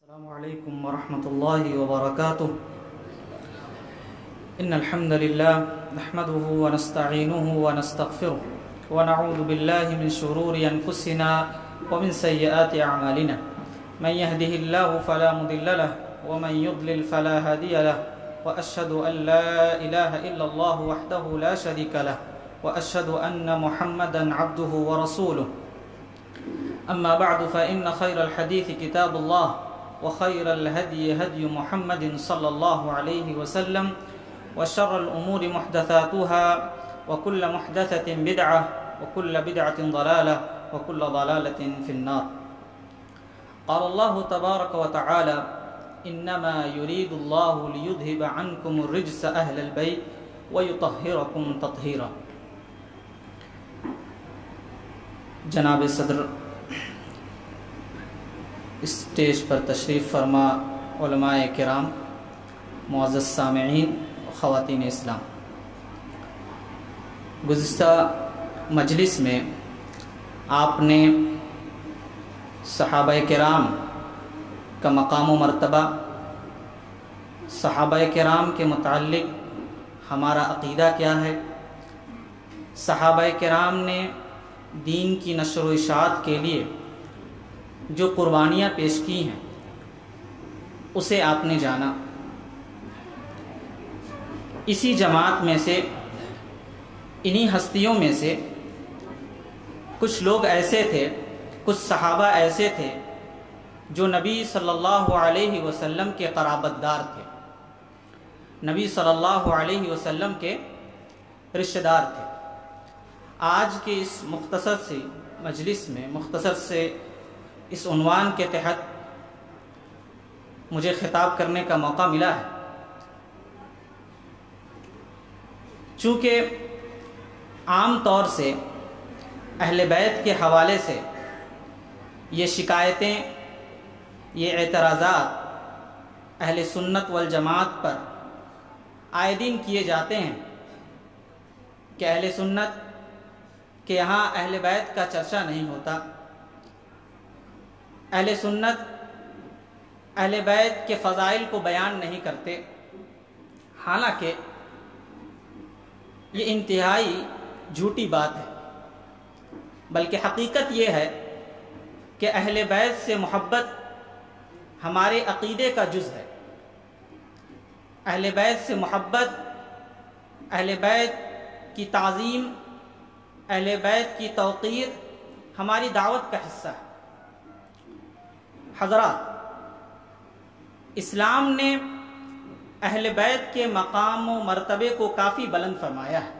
السلام عليكم ورحمة الله وبركاته. إن الحمد لله نحمده ونستعينه ونستغفره ونعوذ بالله من شرور أنفسنا ومن سيئات أعمالنا. من يهده الله فلا مضل له ومن يضلل فلا هادي له، وأشهد أن لا إله إلا الله وحده لا شريك له، وأشهد أن محمدا عبده ورسوله. أما بعد فإن خير الحديث كتاب الله، وخير الهدي هدي محمد صلى الله عليه وسلم، وشر الأمور محدثاتها، وكل محدثة بدعة، وكل بدعة ضلالة، وكل ضلالة في النار. قال الله تبارك وتعالى: إنما يريد الله ليذهب عنكم الرجس أهل البيت ويطهركم تطهيرا. جناب صدر اسٹیج پر تشریف فرما علماء کرام، معزز سامعین، خواتین اسلام، گزشتہ مجلس میں آپ نے صحابہ کرام کا مقام و مرتبہ، صحابہ کرام کے متعلق ہمارا عقیدہ کیا ہے، صحابہ کرام نے دین کی نشر و اشاعت کے لیے جو قربانیاں پیش کی ہیں اسے آپ نے جانا. اسی جماعت میں سے، انہی ہستیوں میں سے کچھ لوگ ایسے تھے، کچھ صحابہ ایسے تھے جو نبی صلی اللہ علیہ وسلم کے قرابت دار تھے، نبی صلی اللہ علیہ وسلم کے رشتہ دار تھے. آج کے اس مختصر سی مجلس میں، مختصر سے اس عنوان کے تحت مجھے خطاب کرنے کا موقع ملا ہے. چونکہ عام طور سے اہل بیت کے حوالے سے یہ شکایتیں، یہ اعتراضات اہل سنت والجماعت پر آئے دن کیے جاتے ہیں کہ اہل سنت کے یہاں اہل بیت کا چرچا نہیں ہوتا، اہل سنت اہل بیت کے فضائل کو بیان نہیں کرتے. حالانکہ یہ انتہائی جھوٹی بات ہے، بلکہ حقیقت یہ ہے کہ اہل بیت سے محبت ہمارے عقیدے کا جز ہے. اہل بیت سے محبت، اہل بیت کی تعظیم، اہل بیت کی توقیر ہماری دعوت کا حصہ ہے. حضرات، اسلام نے اہل بیت کے مقام و مرتبے کو کافی بلند فرمایا ہے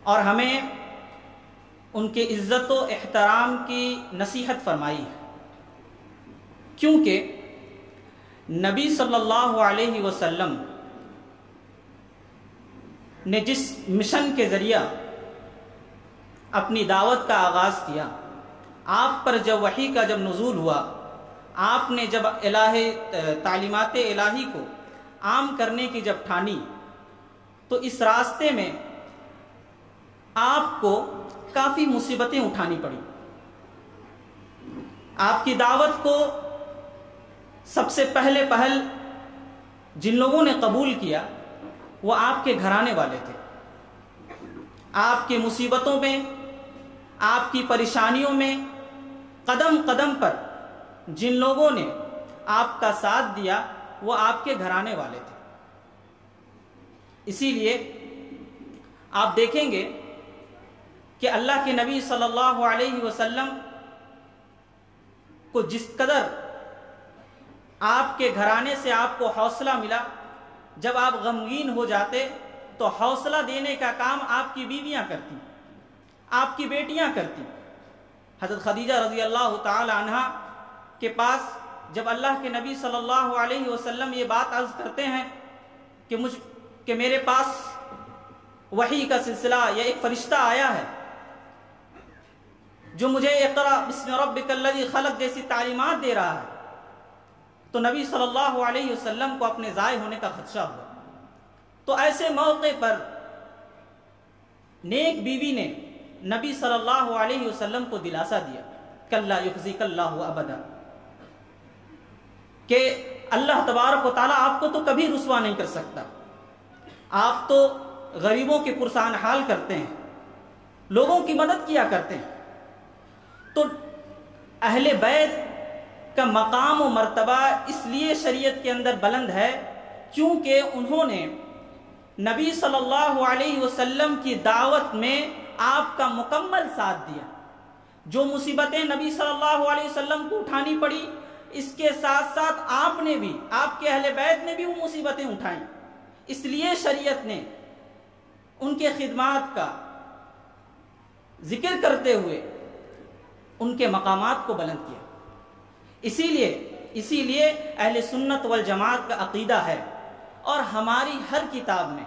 اور ہمیں ان کے عزت و احترام کی نصیحت فرمائی ہے، کیونکہ نبی صلی اللہ علیہ وسلم نے جس مشن کے ذریعہ اپنی دعوت کا آغاز کیا، آپ پر جب وحی کا جب نزول ہوا، آپ نے جب تعلیمات الہی کو عام کرنے کی جب ٹھانی، تو اس راستے میں آپ کو کافی مصیبتیں اٹھانی پڑی. آپ کی دعوت کو سب سے پہل جن لوگوں نے قبول کیا وہ آپ کے گھرانے والے تھے. آپ کی مصیبتوں میں، آپ کی پریشانیوں میں قدم قدم پر جن لوگوں نے آپ کا ساتھ دیا وہ آپ کے گھرانے والے تھے. اسی لیے آپ دیکھیں گے کہ اللہ کے نبی صلی اللہ علیہ وسلم کو جس قدر آپ کے گھرانے سے آپ کو حوصلہ ملا، جب آپ غمگین ہو جاتے تو حوصلہ دینے کا کام آپ کی بیویاں کرتی، آپ کی بیٹیاں کرتی. حضرت خدیجہ رضی اللہ تعالی عنہا کے پاس جب اللہ کے نبی صلی اللہ علیہ وسلم یہ بات عرض کرتے ہیں کہ میرے پاس وحی کا سلسلہ یا ایک فرشتہ آیا ہے جو مجھے اقرأ بسم ربک الذی خلق جیسی تعلیمات دے رہا ہے، تو نبی صلی اللہ علیہ وسلم کو اپنے ضائع ہونے کا خدشہ ہوا. تو ایسے موقع پر نیک بیوی نے نبی صلی اللہ علیہ وسلم کو دلاسا دیا، کلا یخزیک اللہ ابدا، کہ اللہ تبارک و تعالیٰ آپ کو تو کبھی رسوا نہیں کر سکتا. آپ تو غریبوں کے پرسان حال کرتے ہیں، لوگوں کی مدد کیا کرتے ہیں. تو اہل بیت کا مقام و مرتبہ اس لیے شریعت کے اندر بلند ہے کیونکہ انہوں نے نبی صلی اللہ علیہ وسلم کی دعوت میں آپ کا مکمل ساتھ دیا. جو مصیبتیں نبی صلی اللہ علیہ وسلم کو اٹھانی پڑی، اس کے ساتھ ساتھ آپ نے بھی، آپ کے اہل بیت نے بھی وہ مصیبتیں اٹھائیں. اس لیے شریعت نے ان کے خدمات کا ذکر کرتے ہوئے ان کے مقامات کو بلند کیا. اسی لیے اہل سنت والجماعت کا عقیدہ ہے، اور ہماری ہر کتاب میں،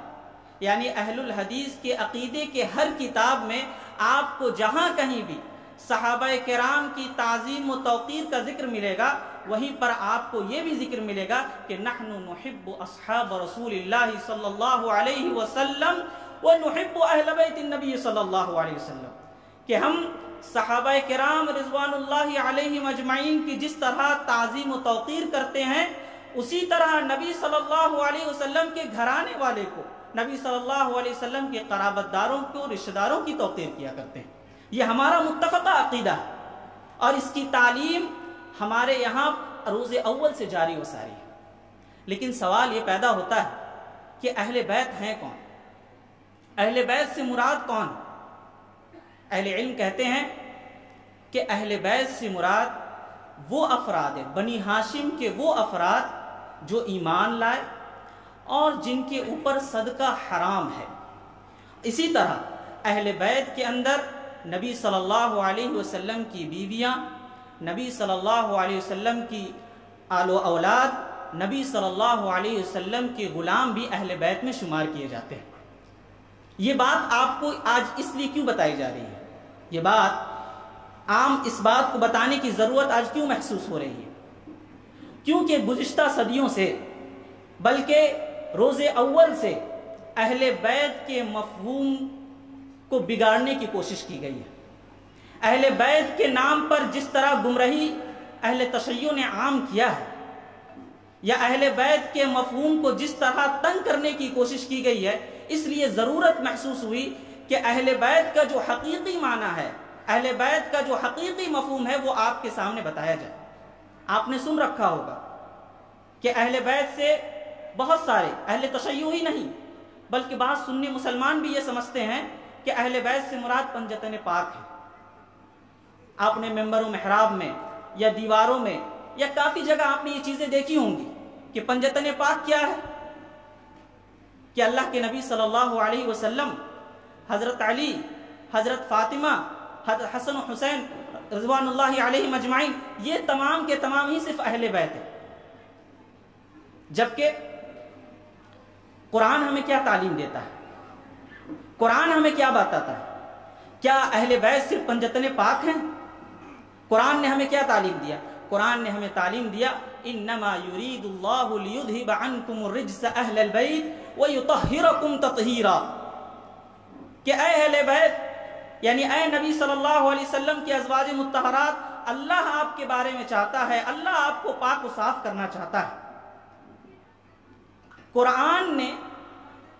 یعنی اہل الحدیث کے عقیدے کے ہر کتاب میں آپ کو جہاں کہیں بھی صحابہ کرام کی تعظیم و توقیر کا ذکر ملے گا، وہیں پر آپ کو یہ بھی ذکر ملے گا کہ نحن نحب اصحاب رسول اللہ صلی اللہ علیہ وسلم ونحب اہل بیت النبی صلی اللہ علیہ وسلم، کہ ہم صحابہ کرام رضوان اللہ علیہم اجمعین کی جس طرح تعظیم و توقیر کرتے ہیں، اسی طرح نبی صلی اللہ علیہ وسلم کے گھرانے والے کو، نبی صلی اللہ علیہ وسلم کے قرابت داروں کو، رشتہ داروں کی توقیر کیا کرتے ہیں. یہ ہمارا متفقہ عقیدہ ہے، اور اس کی تعلیم ہمارے یہاں روز اول سے جاری و ساری ہے. لیکن سوال یہ پیدا ہوتا ہے کہ اہل بیت ہیں کون؟ اہل بیت سے مراد کون؟ اہل علم کہتے ہیں کہ اہل بیت سے مراد وہ افراد ہیں، بنی ہاشم کے وہ افراد جو ایمان لائے اور جن کے اوپر صدقہ حرام ہے. اسی طرح اہل بیت کے اندر نبی صلی اللہ علیہ وسلم کی بیویاں، نبی صلی اللہ علیہ وسلم کی آل و اولاد، نبی صلی اللہ علیہ وسلم کے غلام بھی اہل بیت میں شمار کیے جاتے ہیں. یہ بات آپ کو آج اس لیے کیوں بتائی جا رہی ہے؟ یہ بات عام اس بات کو بتانے کی ضرورت آج کیوں محسوس ہو رہی ہے؟ کیونکہ گزشتہ صدیوں سے، بلکہ روز اول سے اہل بیت کے مفہوم کو بگاڑنے کی کوشش کی گئی ہے. اہل بیت کے نام پر جس طرح گمراہی اہل تشیع نے عام کیا ہے، یا اہل بیت کے مفہوم کو جس طرح تنگ کرنے کی کوشش کی گئی ہے، اس لیے ضرورت محسوس ہوئی کہ اہل بیت کا جو حقیقی معنی ہے، اہل بیت کا جو حقیقی مفہوم ہے، وہ آپ کے سامنے بتایا جائے. آپ نے سن رکھا ہوگا کہ اہل بیت سے بہت سارے، اہل تشیع ہی نہیں بلکہ بعض سنی مسلمان بھی یہ سمجھتے ہیں کہ اہل بیت سے مراد پنجتن پاک ہے. آپ نے ممبر و محراب میں یا دیواروں میں یا کافی جگہ آپ نے یہ چیزیں دیکھی ہوں گی کہ پنجتن پاک کیا ہے؟ کہ اللہ کے نبی صلی اللہ علیہ وسلم، حضرت علی، حضرت فاطمہ، حضرت حسن و حسین رضوان اللہ علیہ مجمعین، یہ تمام کے تمام ہی صرف اہل بیت ہیں. جبکہ قرآن ہمیں کیا تعلیم دیتا ہے؟ قرآن ہمیں کیا بتاتا ہے؟ کیا اہل بیت صرف پنجتن پاک ہیں؟ قرآن نے ہمیں کیا تعلیم دیا؟ قرآن نے ہمیں تعلیم دیا انما یرید اللہ لیذھب عنکم الرجس اہل البیت ویطہرکم تطہیرا، کہ اے اہل بیت، یعنی اے نبی صلی اللہ علیہ وسلم کی ازواج مطہرات، اللہ آپ کے بارے میں چاہتا ہے، اللہ آپ کو پاک و صاف کرنا چاہتا ہے. قرآن نے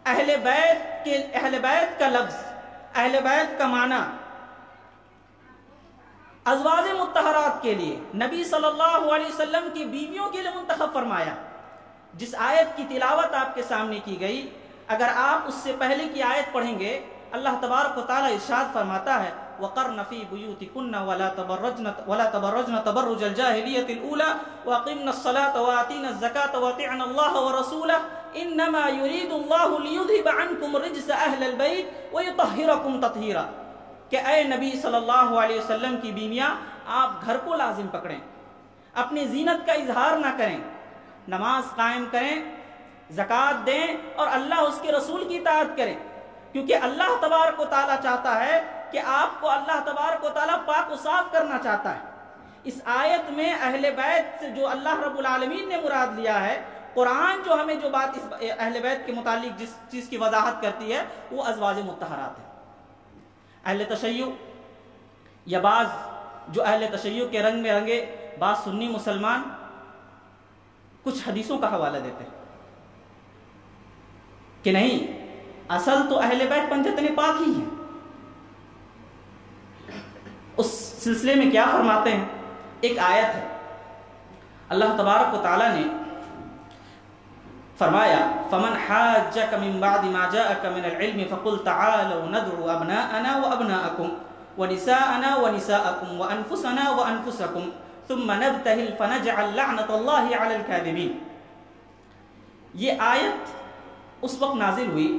اہل بیت کا لفظ، اہل بیت کا معنی ازواج مطہرات کے لیے، نبی صلی اللہ علیہ وسلم کی بیویوں کے لیے منتخب فرمایا. جس آیت کی تلاوت آپ کے سامنے کی گئی، اگر آپ اس سے پہلے کی آیت پڑھیں گے، اللہ تبارک و تعالیٰ ارشاد فرماتا ہے وَقَرْنَ فِي بُيُوتِكُنَّ وَلَا تَبَرَّجْنَ تَبَرُّجَ الْجَاهِلِيَّةِ الْأُولَى وَأَقِمْنَ الصَّلَاةَ وَآتِينَ الزَّكَاةَ وَأَطِعْنَ اللَّهَ وَرَسُولَهُ إِنَّمَا يُرِيدُ اللَّهُ لِيُذْهِبَ عَنْكُمُ الرِّجْسَ أَهْلَ الْبَيْتِ وَيُطَهِّرَكُمْ تَطْهِيرًا، کہ اے نبی صلی اللہ علیہ وسلم کی بیویاں، آپ گھر کو لازم پکڑیں، اپنی زینت کا اظہار نہ کریں، نماز قائم کریں، زکوٰۃ دیں، اور اللہ اس کے رسول کی اطاعت کریں، کیونکہ اللہ تبارک و تعالیٰ چاہتا ہے کہ آپ کو اللہ تبارک و تعالیٰ پاک و صاف کرنا چاہتا ہے. اس آیت میں اہل بیت سے جو اللہ رب العالمین نے مراد لیا ہے، قرآن جو ہمیں جو بات اس اہل بیت کے متعلق جس چیز کی وضاحت کرتی ہے، وہ ازواج مطہرات ہے. اہل تشیع یا بعض جو اہل تشیع کے رنگ میں رنگے بعض سنی مسلمان، کچھ حدیثوں کا حوالہ دیتے ہیں کہ نہیں، اصل تو اہل بیت پنجتن پاک ہی ہیں۔ اس سلسلے میں کیا فرماتے ہیں؟ ایک آیت ہے، اللہ تبارک و تعالیٰ نے فرمایا فَمَنْ حَاجَّكَ مِنْ بَعْدِ مَا جَاءَكَ مِنَ الْعِلْمِ فَقُلْ تَعَالَوْا نَدْعُ أَبْنَاءَنَا وَأَبْنَاءَكُمْ وَنِسَاءَنَا وَنِسَاءَكُمْ وَأَنفُسَنَا وَأَنفُسَكُمْ ثُمَّ نَبْتَهِلْ فَنَجْعَلْ لَعْنَةَ اللَّهِ عَلَى الْكَاذِبِينَ۔ یہ آیت اس وقت نازل ہوئی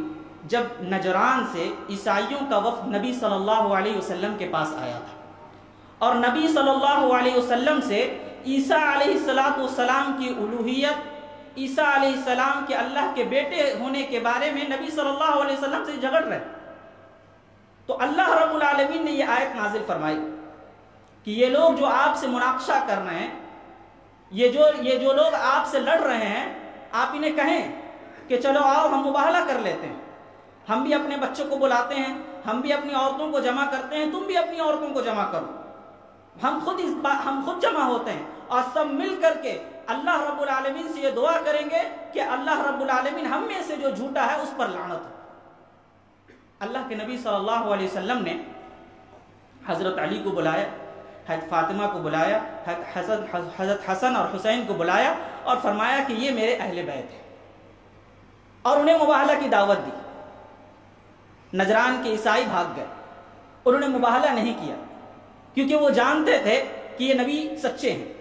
جب نجران سے عیسائیوں کا وفد نبی صلی اللہ علیہ وسلم کے پاس آیا تھا، اور نبی صلی اللہ علیہ وسلم سے عیسیٰ علیہ السلام کی الوہیت، عیسیٰ علیہ السلام کے اللہ کے بیٹے ہونے کے بارے میں نبی صلی اللہ علیہ وسلم سے جھگڑ رہے۔ تو اللہ رب العالمین نے یہ آیت نازل فرمائی کہ یہ لوگ جو آپ سے مناقشہ کر رہے ہیں، یہ جو لوگ آپ سے لڑ رہے ہیں، آپ انہیں کہیں کہ چلو آؤ ہم مباہلہ کر لیتے ہیں، ہم بھی اپنے بچوں کو بلاتے ہیں، ہم بھی اپنی عورتوں کو جمع کرتے ہیں، تم بھی اپنی عورتوں کو جمع کرو، ہم خود جمع ہوتے ہیں اور سب مل کر کے اللہ رب العالمین سے یہ دعا کریں گے کہ اللہ رب العالمین ہم میں سے جو جھوٹا ہے اس پر لعنت ہو۔ اللہ کے نبی صلی اللہ علیہ وسلم نے حضرت علی کو بلایا، حضرت فاطمہ کو بلایا، حضرت حسن اور حسین کو بلایا اور فرمایا کہ یہ میرے اہل بیت ہیں، اور انہیں مباہلہ کی دعوت دی۔ نجران کے عیسائی بھاگ گئے، انہوں نے مباہلہ نہیں کیا کیونکہ وہ جانتے تھے کہ یہ نبی سچے ہیں،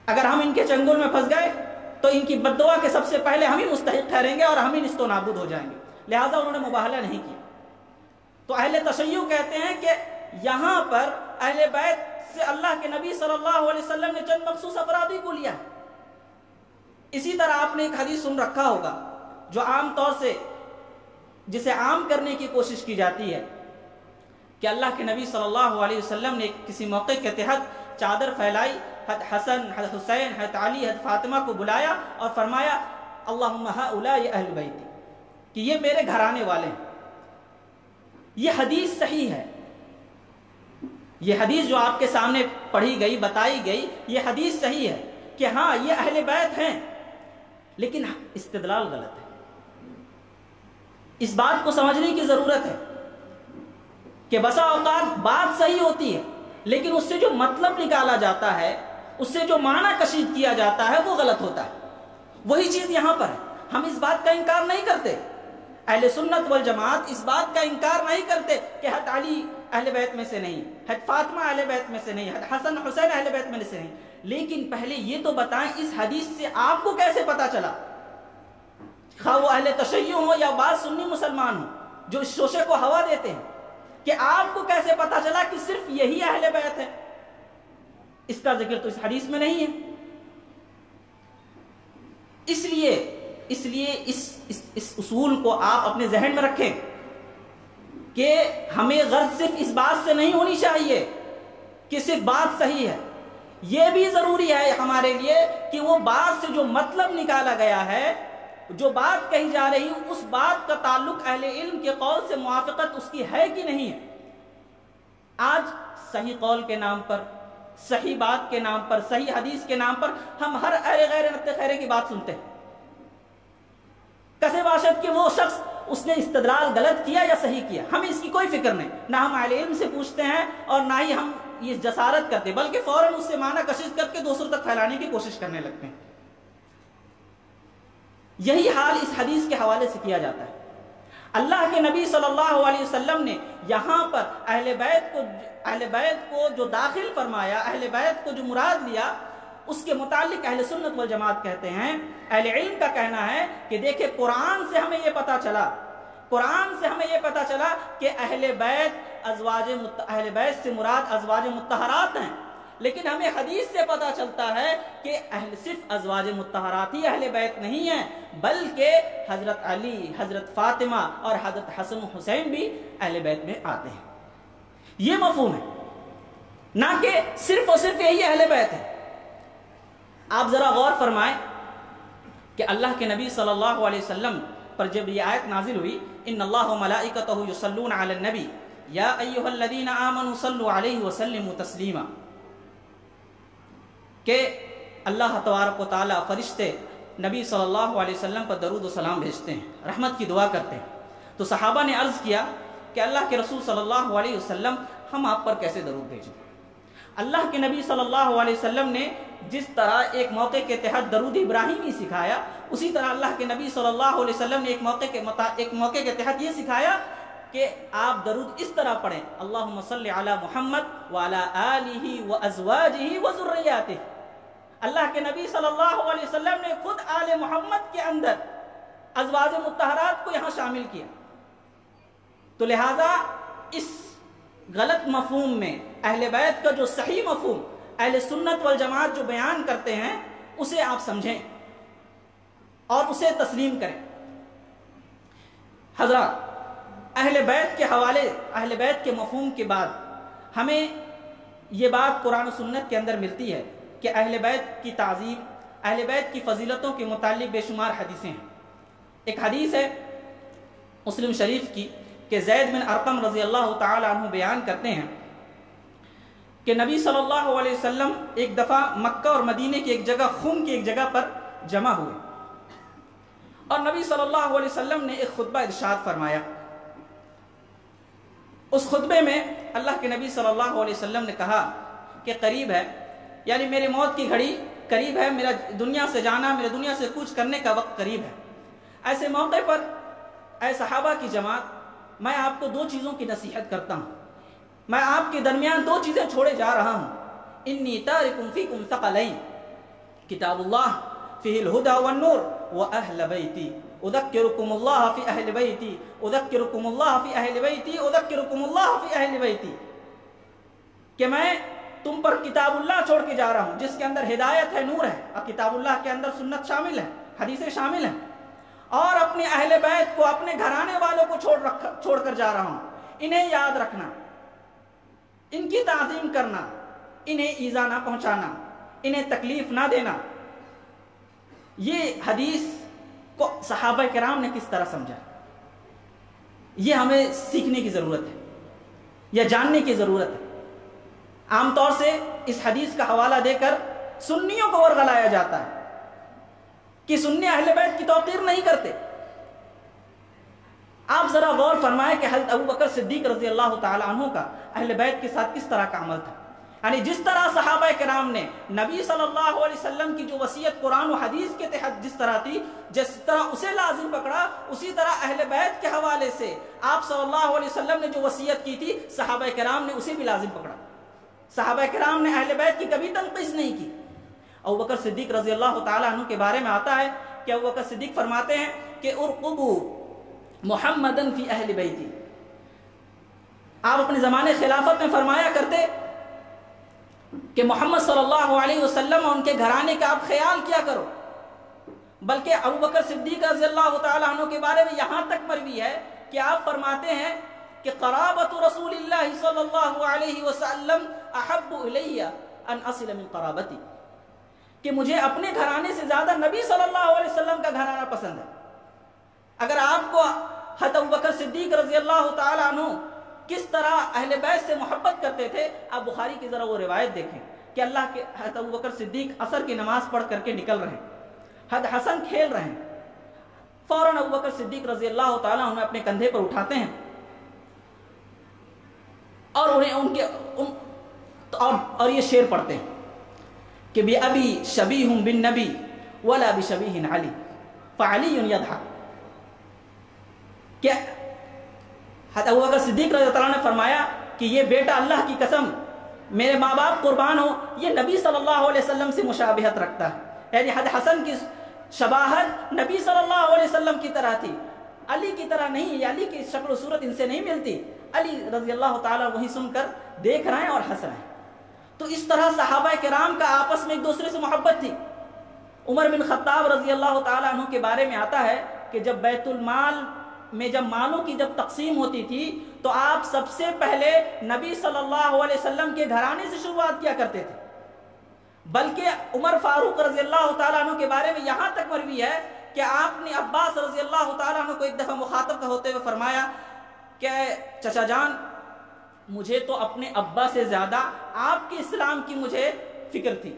اگر ہم ان کے چنگل میں پھنس گئے تو ان کی بددعا کے سب سے پہلے ہم ہی مستحق ٹھہریں گے اور ہم ہی نست و نابود ہو جائیں گے، لہٰذا انہوں نے مباہلہ نہیں کیا۔ تو اہل تشیع کہتے ہیں کہ یہاں پر اہل بیت سے اللہ کے نبی صلی اللہ علیہ وسلم نے چند مخصوص افراد ہی کو لیا۔ اسی طرح آپ نے ایک حدیث سن رکھا ہوگا جو عام طور سے جسے عام کرنے کی کوشش کی جاتی ہے کہ اللہ کے نبی صلی اللہ علیہ وسلم نے کسی موقع کے تحت چادر پھیلائی، حضرت حسن، حضرت حسین، حضرت علی، حضرت فاطمہ کو بلایا اور فرمایا اللہم ہؤلاء اہل بیتی، کہ یہ میرے گھرانے والے ہیں۔ یہ حدیث صحیح ہے، یہ حدیث جو آپ کے سامنے پڑھی گئی، بتائی گئی، یہ حدیث صحیح ہے کہ ہاں یہ اہل بیت ہیں، لیکن استدلال غلط ہے۔ اس بات کو سمجھنے کی ضرورت ہے کہ بسا اوقات بات صحیح ہوتی ہے لیکن اس سے جو مطلب نکالا جاتا ہے، اس سے جو معنی کشید کیا جاتا ہے وہ غلط ہوتا ہے۔ وہی چیز یہاں پر ہے، ہم اس بات کا انکار نہیں کرتے، اہل سنت والجماعت اس بات کا انکار نہیں کرتے کہ حضرت علی اہل بیت میں سے نہیں، حضرت فاطمہ اہل بیت میں سے نہیں، حضرت حسن حسین اہل بیت میں سے نہیں، لیکن پہلے یہ تو بتائیں اس حدیث سے آپ کو کیسے پتا چلا، خواہ وہ اہل تشیع ہو یا بعض سنی مسلمان ہوں جو اس شوشے کو ہوا دیتے ہیں، کہ آپ کو کیسے پتا چلا کہ صرف یہی اہل بیت ہے؟ اس کا ذکر تو اس حدیث میں نہیں ہے۔ اس لیے اس اصول کو آپ اپنے ذہن میں رکھیں کہ ہمیں غرض صرف اس بات سے نہیں ہونی چاہیے کہ صرف بات صحیح ہے، یہ بھی ضروری ہے ہمارے لیے کہ وہ بات سے جو مطلب نکالا گیا ہے، جو بات کہی جا رہی اس بات کا تعلق اہل علم کے قول سے موافقت اس کی ہے کہ نہیں ہے۔ آج صحیح قول کے نام پر، صحیح بات کے نام پر، صحیح حدیث کے نام پر ہم ہر غیر نت خیرے کی بات سنتے ہیں، کسے باشد کہ وہ شخص اس نے استدلال غلط کیا یا صحیح کیا، ہمیں اس کی کوئی فکر نہیں، نہ ہم اہل علم سے پوچھتے ہیں اور نہ ہی ہم یہ جسارت کرتے، بلکہ فوراً اس سے معنی کشش کر کے دوسروں تک پھیلانے کی کوشش کرنے لگتے ہیں۔ یہی حال اس حدیث کے حوالے سے کیا جاتا ہے۔ اللہ کے نبی صلی اللہ علیہ وسلم نے یہاں پر اہل بیت کو جو داخل فرمایا، اہل بیت کو جو مراد لیا، اس کے متعلق اہل سنت والجماعت کہتے ہیں، اہل علم کا کہنا ہے کہ دیکھیں قرآن سے ہمیں یہ پتا چلا کہ اہل بیت سے مراد ازواج مطہرات ہیں، لیکن ہمیں حدیث سے پتا چلتا ہے کہ صرف ازواج مطہرات ہی اہل بیت نہیں ہیں، بلکہ حضرت علی، حضرت فاطمہ اور حضرت حسن حسین بھی اہل بیت میں آتے ہیں۔ یہ مفہوم ہے، نہ کہ صرف اور صرف یہی اہل بیت ہے۔ آپ ذرا غور فرمائیں کہ اللہ کے نبی صلی اللہ علیہ وسلم پر جب یہ آیت نازل ہوئی، ان اللہ و ملائکتہ یصلون علی النبی یا ایھا الذین آمنوا صلوا علیہ وسلموا تسلیما، کہ اللہ تبارک و تعالیٰ فرشتے نبی صلی اللہ علیہ وسلم پر درود و سلام بھیجتے ہیں، رحمت کی دعا کرتے ہیں۔ تو صحابہ نے عرض کیا کہ اللہ کے رسول صلی اللہ علیہ وسلم ہم آپ پر کیسے درود بھیجیں؟ اللہ کے نبی صلی اللہ علیہ وسلم نے جس طرح ایک موقع کے تحت درود ابراہیمی سکھایا، اسی طرح اللہ کے نبی صلی اللہ علیہ وسلم نے ایک موقع کے تحت یہ سکھایا کہ آپ درود اس طرح پڑھیں، اللہم صلی علی محمد وعلی آلہ وازواجہ وذریاتہ۔ اللہ کے نبی صلی اللہ علیہ وسلم نے خود آل محمد کے اندر ازواج مطہرات کو یہاں شامل کیا۔ تو لہٰذا اس غلط مفہوم میں اہل بیت کا جو صحیح مفہوم اہل سنت والجماعت جو بیان کرتے ہیں اسے آپ سمجھیں اور اسے تسلیم کریں۔ حضرات، اہل بیت کے حوالے، اہل بیت کے مفہوم کے بعد ہمیں یہ بات قرآن و سنت کے اندر ملتی ہے کہ اہل بیت کی تعظیم، اہل بیت کی فضیلتوں کے متعلق بے شمار حدیثیں ہیں۔ ایک حدیث ہے مسلم شریف کی کہ زید بن ارقم رضی اللہ تعالی عنہ بیان کرتے ہیں کہ نبی صلی اللہ علیہ وسلم ایک دفعہ مکہ اور مدینے کی ایک جگہ، خم کی ایک جگہ پر جمع ہوئے، اور نبی صلی اللہ علیہ وسلم نے ایک خطبہ ارشاد فرمایا۔ اس خطبے میں اللہ کے نبی صلی اللہ علیہ وسلم نے کہا کہ قریب ہے، یعنی میری موت کی گھڑی قریب ہے، میرا دنیا سے جانا، میرے دنیا سے کوچ کرنے کا وقت قریب ہے۔ ایسے موقع پر اے صحابہ کی جماعت، میں آپ کو دو چیزوں کی نصیحت کرتا ہوں، میں آپ کے درمیان دو چیزیں چھوڑے جا رہا ہوں۔ انی تارک فیکم ثقلین، کتاب اللہ فیہ الہدی والنور واہل بیتی، اذکرکم اللہ فی اہل بیتی، اذکرکم اللہ فی اہل بیتی، اذکرکم اللہ فی اہل بیتی، کہ میں تم پر کتاب اللہ چھوڑ کے جا رہا ہوں جس کے اندر ہدایت ہے، نور ہے، اور کتاب اللہ کے اندر سنت شامل ہے، حدیثیں شامل ہیں، اور اپنے اہل بیت کو، اپنے گھرانے والوں کو چھوڑ کر جا رہا ہوں۔ انہیں یاد رکھنا، ان کی تعظیم کرنا، انہیں ایذا نہ پہنچانا، انہیں تکلیف نہ دینا۔ یہ حدیث کو صحابہ کرام نے کس طرح سمجھا، یہ ہمیں سیکھنے کی ضرورت ہے یا جاننے کی ضرورت ہے۔ عام طور سے اس حدیث کا حوالہ دے کر سنیوں کو ورغلایا جاتا ہے کہ سنی اہل بیت کی توقیر نہیں کرتے۔ آپ ذرا غور فرمائیں کہ حضرت ابو بکر صدیق رضی اللہ تعالی عنہ کا اہل بیت کے ساتھ کس طرح کا عمل تھا، یعنی جس طرح صحابہ کرام نے نبی صلی اللہ علیہ وسلم کی جو وصیت قرآن و حدیث کے تحت جس طرح تھی، جس طرح اسے لازم پکڑا، اسی طرح اہل بیت کے حوالے سے آپ صلی اللہ علیہ وسلم نے جو وصیت کی تھی، صحابہ کرام نے اسے بھی لازم پکڑا۔ صحابہ کرام نے اہل بیت کی کبھی تنقیص نہیں کی۔ ابو بکر صدیق رضی اللہ تعالیٰ عنہ کے بارے میں آتا ہے کہ ابو بکر صدیق فرماتے ہیں کہ ارقبوا محمدن فی اہل بیتی۔ آپ اپنے زمانے خلافت میں فرمایا کرتے کہ محمد صلی اللہ علیہ وسلم اور ان کے گھرانے کا آپ خیال کیا کرو۔ بلکہ ابو بکر صدیق رضی اللہ تعالیٰ عنہ کے بارے میں یہاں تک مروی ہے کہ آپ فرماتے ہیں کہ قرابت رسول اللہ صلی اللہ علیہ وسلم احب الی ان اصل من قرابتی، کہ مجھے اپنے گھرانے سے زیادہ نبی صلی اللہ علیہ وسلم کا گھرانہ پسند ہے۔ اگر آپ کو حضرت ابو بکر صدیق رضی اللہ تعالیٰ عنہ کس طرح اہل بیت سے محبت کرتے تھے، آپ بخاری کی ذرا وہ روایت دیکھیں کہ اللہ کے حضرت ابو بکر صدیق عصر کی نماز پڑھ کر کے نکل رہے ہیں، حضرت حسن کھیل رہے ہیں، فوراً ابو بکر صدیق رضی اللہ تعالیٰ عنہ اپنے کندھے پر اٹھاتے ہیں اور انہیں اور یہ شعر پڑھتے ہیں کہ بِأَبِي شَبِيهٌ بِالنَّبِي وَلَا بِشَبِيهٍ عَلِي فَعَلِيٌّ يَضْحَكُ، کہ حضرت ابو بکر صدیق رضی اللہ عنہ نے فرمایا کہ یہ بیٹا اللہ کی قسم، میرے ماں باپ قربان ہو، یہ نبی صلی اللہ علیہ وسلم سے مشابہت رکھتا ہے، یعنی حضرت حسن کی شباہت نبی صلی اللہ علیہ وسلم کی طرح تھی، علی کی طرح نہیں، علی کی شکل و صورت ان سے نہیں ملتی۔ علی رضی اللہ تعالیٰ وہی سن کر دیکھ رہے ہیں اور ہنس رہے ہیں۔ تو اس طرح صحابہ کرام کا آپس میں ایک دوسرے سے محبت تھی۔ عمر بن خطاب رضی اللہ تعالیٰ عنہ کے بارے میں آتا ہے کہ جب بیت المال میں جب مالوں کی جب تقسیم ہوتی تھی تو آپ سب سے پہلے نبی صلی اللہ علیہ وسلم کے گھرانے سے شروعات کیا کرتے تھے۔ بلکہ عمر فاروق رضی اللہ تعالیٰ عنہ کے بارے میں یہاں تک مروی ہے کہ آپ نے عباس رضی اللہ تعالیٰ عنہ کو ایک دفعہ مخاطب ہوتے ہوئے فرمایا کہ چچا جان، مجھے تو اپنے ابا سے زیادہ آپ کے اسلام کی مجھے فکر تھی،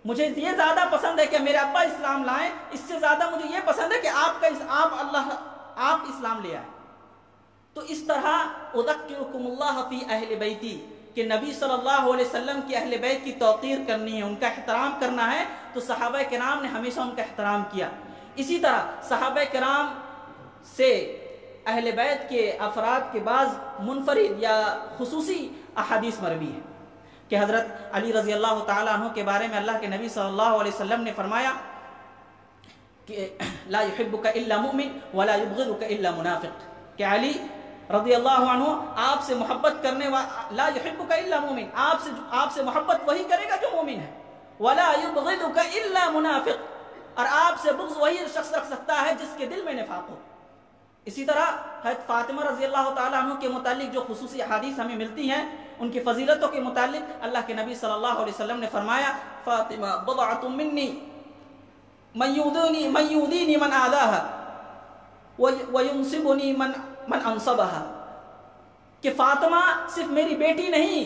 مجھے یہ زیادہ پسند ہے کہ میرے ابا اسلام لائیں، اس سے زیادہ مجھے یہ پسند ہے کہ آپ اسلام لے آئیں۔ تو اس طرح اذکرکم اللہ فی اہل بیتی، کہ نبی صلی اللہ علیہ وسلم کی اہل بیت کی توقیر کرنی ہے، ان کا احترام کرنا ہے، تو صحابہ کرام نے ہمیشہ ان کا احترام کیا۔ اسی طرح صحابہ کرام سے اہل بیت کے افراد کے بعض منفرد یا خصوصی احادیث مروی ہے کہ حضرت علی رضی اللہ تعالیٰ عنہ کے بارے میں اللہ کے نبی صلی اللہ علیہ وسلم نے فرمایا کہ لا يحبك الا مؤمن ولا يبغضك الا منافق، کہ علی رضی اللہ عنہ آپ سے محبت کرنے والا، لا يحبك الا مؤمن، آپ سے محبت وہی کرے گا جو مومن ہے، ولا يبغضك الا منافق، اور آپ سے بغض وہی شخص رکھ سکتا ہے جس کے دل میں نفاق ہو۔ اسی طرح حضرت فاطمہ رضی اللہ تعالیٰ عنہ کے متعلق جو خصوصی احادیث ہمیں ملتی ہیں، ان کی فضیلتوں کے متعلق اللہ کے نبی صلی اللہ علیہ وسلم نے فرمایا فاطمہ بضعۃ منی من یؤذینی من آذاها وینصبنی من انصبها، کہ فاطمہ صرف میری بیٹی نہیں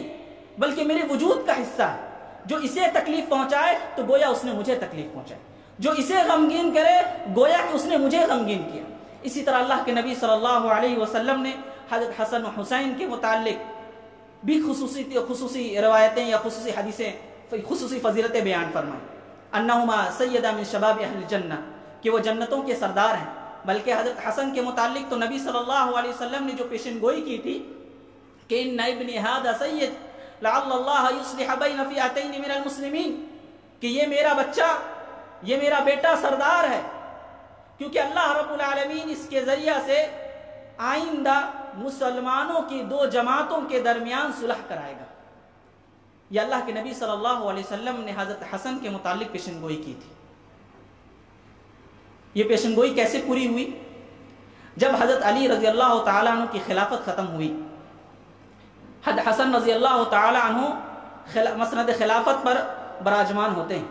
بلکہ میرے وجود کا حصہ ہے، جو اسے تکلیف پہنچائے تو گویا اس نے مجھے تکلیف پہنچائی، جو اسے غمگین کرے گویا کہ اس نے مجھے غمگین کیا۔ اسی طرح اللہ کے نبی صلی اللہ علیہ وسلم نے حضرت حسن و حسین کے متعلق بھی خصوصی روایتیں یا خصوصی حدیثیں، خصوصی فضیلتیں بیان فرمائیں، انہما سیدہ من شباب اہل الجنہ، کہ وہ جنتوں کے سردار ہیں۔ بلکہ حضرت حسن کے متعلق تو نبی صلی اللہ علیہ وسلم نے جو پیشن گوئی کی تھی کہ ان ابنی ھذا سید لعل اللہ یصلح بین فئتین من المسلمین، کہ یہ میرا بچہ، یہ میرا بیٹا سردار ہے، کیونکہ اللہ رب العالمین اس کے ذریعہ سے آئندہ مسلمانوں کی دو جماعتوں کے درمیان صلح کرائے گا۔ یہ اللہ کے نبی صلی اللہ علیہ وسلم نے حضرت حسن کے متعلق پیشن گوئی کی تھی۔ یہ پیشن گوئی کیسے پوری ہوئی؟ جب حضرت علی رضی اللہ تعالیٰ عنہ کی خلافت ختم ہوئی، حضرت حسن رضی اللہ تعالیٰ عنہ مسند خلافت پر براجمان ہوتے ہیں۔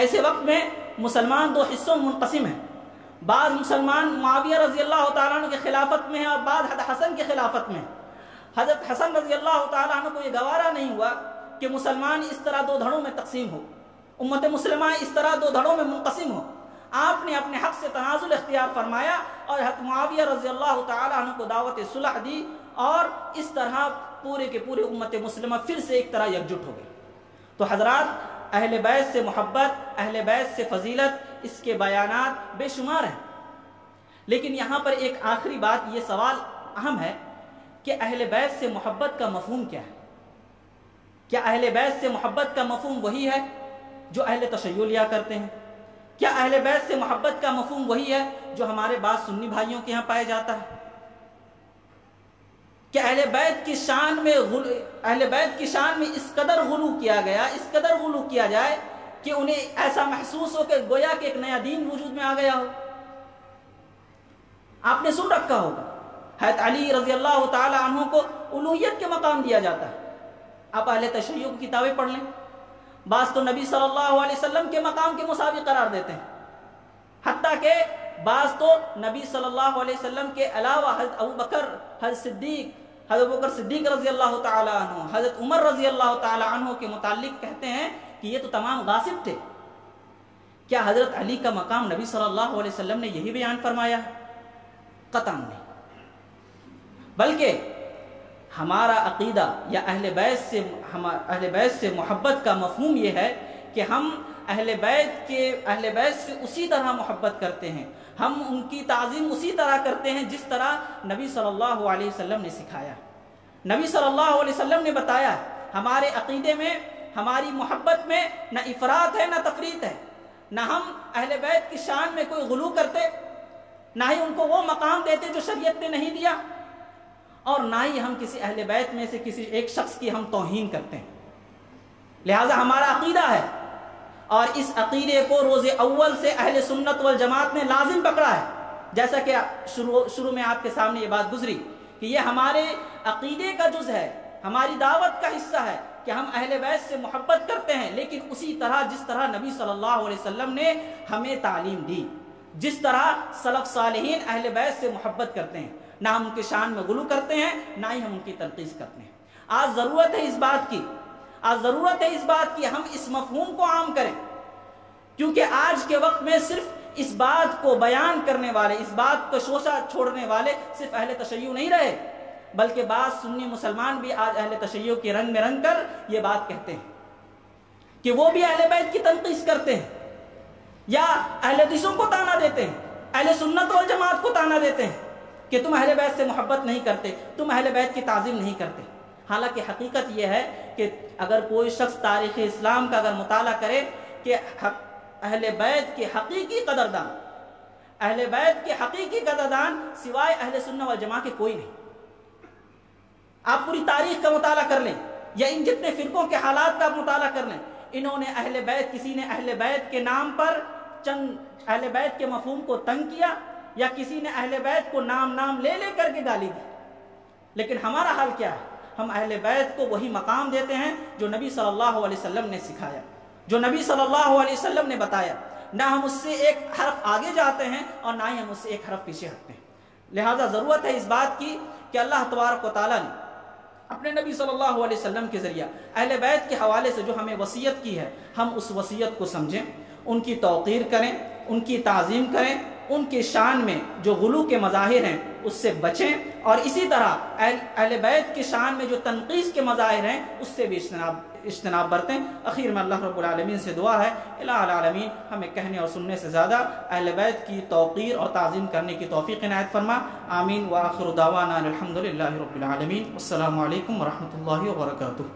ایسے وقت میں مسلمان دو حصوں میں منقسم ہیں، بعض مسلمان معاویہ رضی اللہ تعالیٰ عنہ کی خلافت میں ہیں اور بعض حضرت حسن کی خلافت میں ہیں۔ حضرت حسن رضی اللہ تعالیٰ عنہ کو یہ گوارا نہیں ہوا کہ مسلمان اس طرح دو دھڑوں میں تقسیم ہو، امت مسلمہ اس طرح دو دھڑوں میں منقسم ہو۔ آپ نے اپنے حق سے تنازل اختیار فرمایا اور حضرت معاویہ رضی اللہ تعالیٰ عنہ کو دعوت صلح دی، اور اس طرح پورے کے پورے امت مسلمہ پھر سے ایک طرح یکجٹ ہو گئی۔ تو حضرات، اہل بیت سے محبت، اہل بیت سے فضیلت، اس کے بیانات بے شمار ہیں، لیکن یہاں پر ایک آخری بات، یہ سوال اہم ہے کہ اہل بیت سے محبت کا مفہوم کیا ہے؟ کیا اہل بیت سے محبت کا مفہوم وہی ہے جو اہل تشیع لیا کرتے ہیں؟ کیا اہل بیت سے محبت کا مفہوم وہی ہے جو ہمارے بعض سنی بھائیوں کے ہاں پایا جاتا ہے؟ کہ اہل بیت کی شان میں اس قدر غلو کیا گیا، اس قدر غلو کیا جائے کہ انہیں ایسا محسوس ہو کہ گویا کہ ایک نیا دین وجود میں آ گیا ہو۔ آپ نے سن رکھا ہوگا حضرت علی رضی اللہ تعالی عنہ کو الوہیت کے مقام دیا جاتا ہے۔ آپ اہل تشیع کی کتابیں پڑھ لیں، بعض تو نبی صلی اللہ علیہ وسلم کے مقام کے مساوی قرار دیتے ہیں، حتیٰ کہ بعض تو نبی صلی اللہ علیہ وسلم کے علاوہ حضرت ابوبکر، حضرت ابوبکر صدیق رضی اللہ تعالی عنہ، حضرت عمر رضی اللہ تعالی عنہ کے متعلق کہتے ہیں کہ یہ تو تمام غاصب تھے۔ کیا حضرت علی کا مقام نبی صلی اللہ علیہ وسلم نے یہی بیان فرمایا ہے؟ قطعاً نہیں، بلکہ ہمارا عقیدہ یا اہل بیت سے محبت کا مفہوم یہ ہے کہ ہم اہل بیت سے اسی طرح محبت کرتے ہیں، ہم ان کی تعظیم اسی طرح کرتے ہیں جس طرح نبی صلی اللہ علیہ وسلم نے سکھایا۔ نبی صلی اللہ علیہ وسلم نے بتایا، ہمارے عقیدے میں، ہماری محبت میں نہ افراط ہے نہ تفریط ہے، نہ ہم اہل بیت کی شان میں کوئی غلو کرتے، نہ ہی ان کو وہ مقام دیتے جو شریعت نے نہیں دیا، اور نہ ہی ہم کسی اہل بیت میں سے کسی ایک شخص کی ہم توہین کرتے ہیں۔ لہٰذا ہمارا عقیدہ ہے، اور اس عقیدے کو روز اول سے اہل سنت والجماعت نے لازم پکڑا ہے، جیسا کہ شروع میں آپ کے سامنے یہ بات گزری کہ یہ ہمارے عقیدے کا جز ہے، ہماری دعوت کا حصہ ہے کہ ہم اہل بیت سے محبت کرتے ہیں، لیکن اسی طرح جس طرح نبی صلی اللہ علیہ وسلم نے ہمیں تعلیم دی، جس طرح سلف صالحین اہل بیت سے محبت کرتے ہیں، نہ ہم ان کے شان میں غلو کرتے ہیں، نہ ہی ہم ان کی تنقید کرتے ہیں۔ آج ضرورت ہے اس بات کی ہم اس مفہوم کو عام کریں کیونکہ آج کے وقت میں صرف اس بات کو بیان کرنے والے، اس بات کو شوشہ چھوڑنے والے صرف اہل تشیع نہیں رہے، بلکہ بعض سنی مسلمان بھی آج اہل تشیع کے رنگ میں رنگ کر یہ بات کہتے ہیں کہ وہ بھی اہل بیت کی تنقیص کرتے ہیں، یا اہل حدیثوں کو تانا دیتے ہیں، اہل سنت والجماعت کو تانا دیتے ہیں کہ تم اہل بیت سے محبت نہیں کرتے، تم اہل بیت کی تعظیم نہیں کرتے۔ حالانکہ حقیقت یہ ہے کہ اگر کوئی شخص تاریخ اسلام کا اگر مطالعہ کرے کہ اہل بیت کے حقیقی قدردان، اہل بیت کے حقیقی قدردان سوائے اہل سنت والجماعت کے کوئی نہیں۔ آپ پوری تاریخ کا مطالعہ کر لیں یا ان جتنے فرقوں کے حالات کا مطالعہ کر لیں، انہوں نے اہل بیت، کسی نے اہل بیت کے نام پر چند اہل بیت کے مفہوم کو تنگ کیا، یا کسی نے اہل بیت کو نام لے لے کر کے گالی دی۔ لیکن ہمارا حال کیا ہے؟ ہم اہل بیت کو وہی مقام دیتے ہیں جو نبی صلی اللہ علیہ وسلم نے سکھایا، جو نبی صلی اللہ علیہ وسلم نے بتایا۔ نہ ہم اس سے ایک حرف آگے جاتے ہیں اور نہ ہی ہم اس سے ایک حرف پیچھے ہٹتے ہیں۔ لہٰذا ضرورت ہے اس بات کی کہ اللہ تبارک و تعالیٰ نے اپنے نبی صلی اللہ علیہ وسلم کے ذریعہ اہل بیت کے حوالے سے جو ہمیں وصیت کی ہے، ہم اس وصیت کو سمجھیں، ان کی توقیر کریں، ان کی تعظیم کریں، ان کے شان میں جو غلو کے مظاہر ہیں اس سے بچیں، اور اسی طرح اہل بیت کے شان میں جو تنقیص کے مظاہر ہیں اس سے بھی اجتناب برتیں۔ اخیر میں اللہ رب العالمین سے دعا ہے الہ العالمین ہمیں کہنے اور سننے سے زیادہ اہل بیت کی توقیر اور تعظیم کرنے کی توفیق عنایت فرما، آمین۔ وآخر دعوانا الحمدللہ رب العالمین۔ السلام علیکم ورحمۃ اللہ وبرکاتہ۔